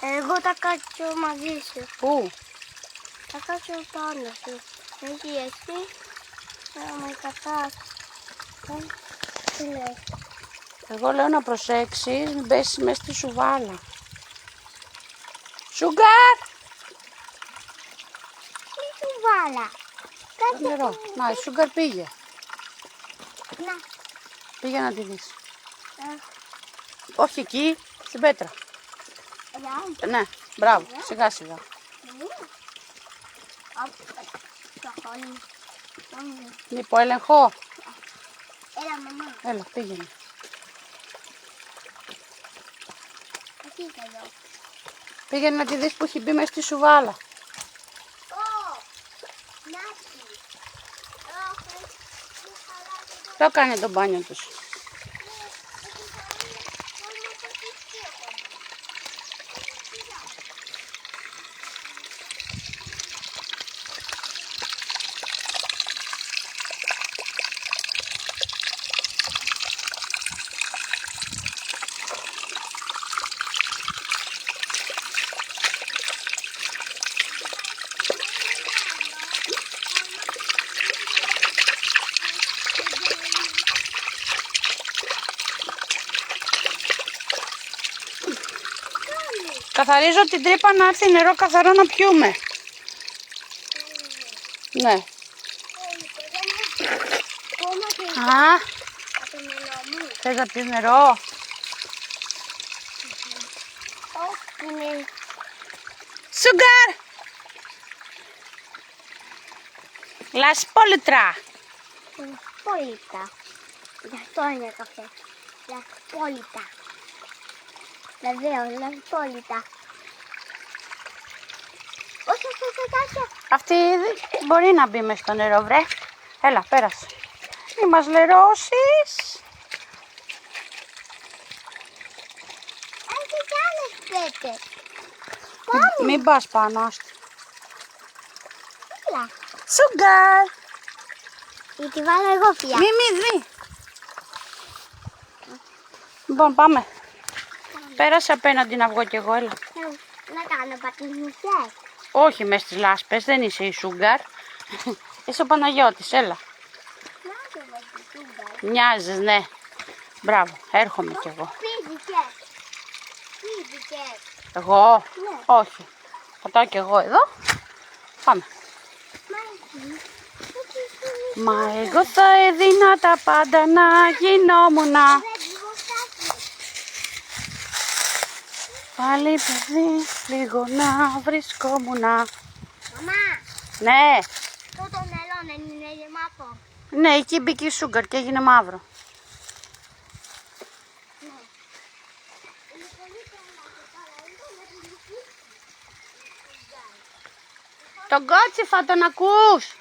Εγώ θα κάτσω μαζί σου. Πού? Θα κάτσω πάνω σου. Εκεί εσύ. Θα με κατάς. Τι λες? Εγώ λέω να προσέξεις, μην πέσεις μέσα στη σουβάλα. Σουγκάρ! Τι σου βάλα? Το νερό. Να, η Σουγκάρ πήγε. Να. Πήγε να τη δεις. Όχι εκεί, στην πέτρα. Ναι, μπράβο, σιγά σιγά. Είναι υπό έλεγχο. Έλα μαμά. Έλα, πήγαινε. Εκεί θα δω. Πήγαινε να τη δεις που έχει μπει μέσα στη σουβάλα. Το έκανε το μπάνιο τους. Καθαρίζω την τρύπα να έρθει νερό καθαρό να πιούμε. Ναι. Α, θες να πιεις νερό? Σουγκάρ! Λασπόλουτρα! Λασπόλητα. Γι' αυτό είναι καφέ. Λασπόλητα. Βεβαίως, λασπόλητα. Όχι, όχι. Αυτή μπορεί να μπει μες στο νερό, βρε. Έλα, πέρασε. Μη μας λερώσεις. Έχει κι άλλες πέτες. Μην πας πάνω, άστα. Έλα. Σουγκάρ! Θα τη βάλω εγώ πια. Μη. Λοιπόν, πάμε. Πέρασε απέναντι να βγω κι εγώ, έλα. Να κάνω πατηνισές. Όχι μες στις λάσπες, δεν είσαι η Σουγκάρ. Είσαι ο Παναγιώτης, έλα. Μοιάζεις, ναι. Μπράβο, έρχομαι κι εγώ. Φύγηκες. Εγώ? Ναι. Όχι. Πατάω κι εγώ εδώ. Πάμε. Μα εγώ θα έδινα τα πάντα να γινόμουνα. Πάλι παιδί, λίγο να βρισκόμουνα. Μαμά, Ναι, αυτό το νερό δεν είναι γεμάτο. ναι, εκεί μπήκε η Σούγκαρ και έγινε μαύρο. Τον κότσιφα τον ακούς?